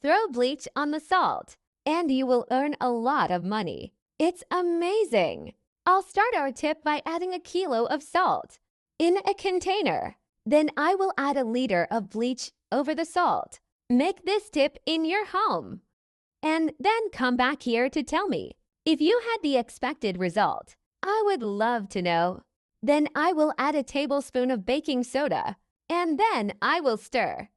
Throw bleach on the salt, and you will earn a lot of money. It's amazing! I'll start our tip by adding a kilo of salt in a container. Then I will add a liter of bleach over the salt. Make this tip in your home. And then come back here to tell me if you had the expected result. I would love to know. Then I will add a tablespoon of baking soda, and then I will stir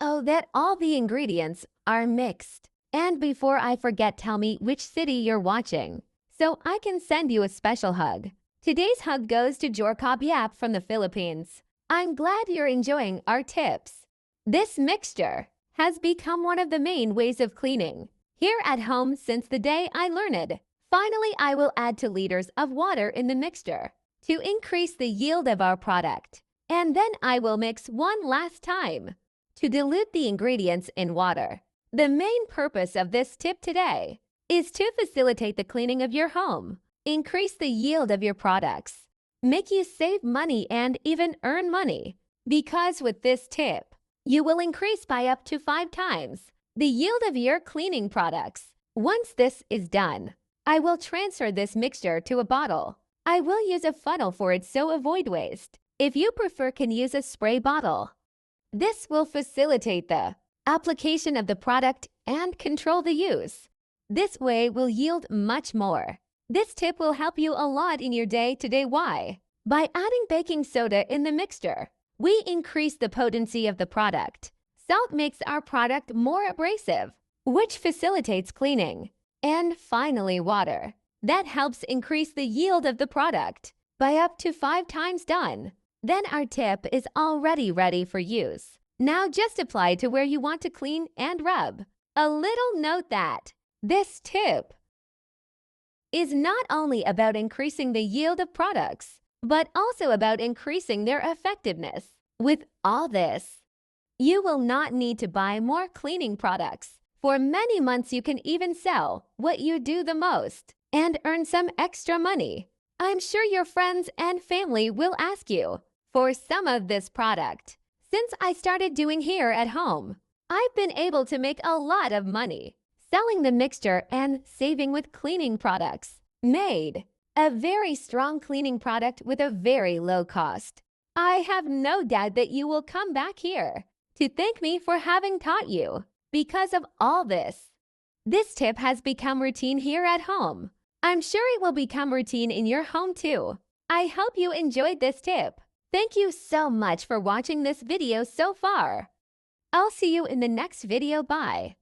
so that all the ingredients are mixed. And before I forget, tell me which city you're watching, so I can send you a special hug. Today's hug goes to Jorkop Yap from the Philippines. I'm glad you're enjoying our tips. This mixture has become one of the main ways of cleaning here at home since the day I learned. Finally, I will add 2 liters of water in the mixture to increase the yield of our product. And then I will mix one last time to dilute the ingredients in water. The main purpose of this tip today is to facilitate the cleaning of your home, increase the yield of your products, make you save money and even earn money. Because with this tip, you will increase by up to 5 times the yield of your cleaning products. Once this is done, I will transfer this mixture to a bottle. I will use a funnel for it, so avoid waste. If you prefer, can use a spray bottle. This will facilitate the application of the product and control the use. This way will yield much more. This tip will help you a lot in your day-to-day. Why? By adding baking soda in the mixture, we increase the potency of the product. Salt makes our product more abrasive, which facilitates cleaning. And finally, water. That helps increase the yield of the product by up to 5 times done. Then our tip is already ready for use. Now just apply to where you want to clean and rub. A little note that this tip is not only about increasing the yield of products, but also about increasing their effectiveness. With all this, you will not need to buy more cleaning products. For many months, you can even sell what you do the most and earn some extra money. I'm sure your friends and family will ask you for some of this product. Since I started doing here at home, I've been able to make a lot of money selling the mixture and saving with cleaning products. Made a very strong cleaning product with a very low cost. I have no doubt that you will come back here to thank me for having taught you. Because of all this, this tip has become routine here at home. I'm sure it will become routine in your home too. I hope you enjoyed this tip. Thank you so much for watching this video so far. I'll see you in the next video. Bye.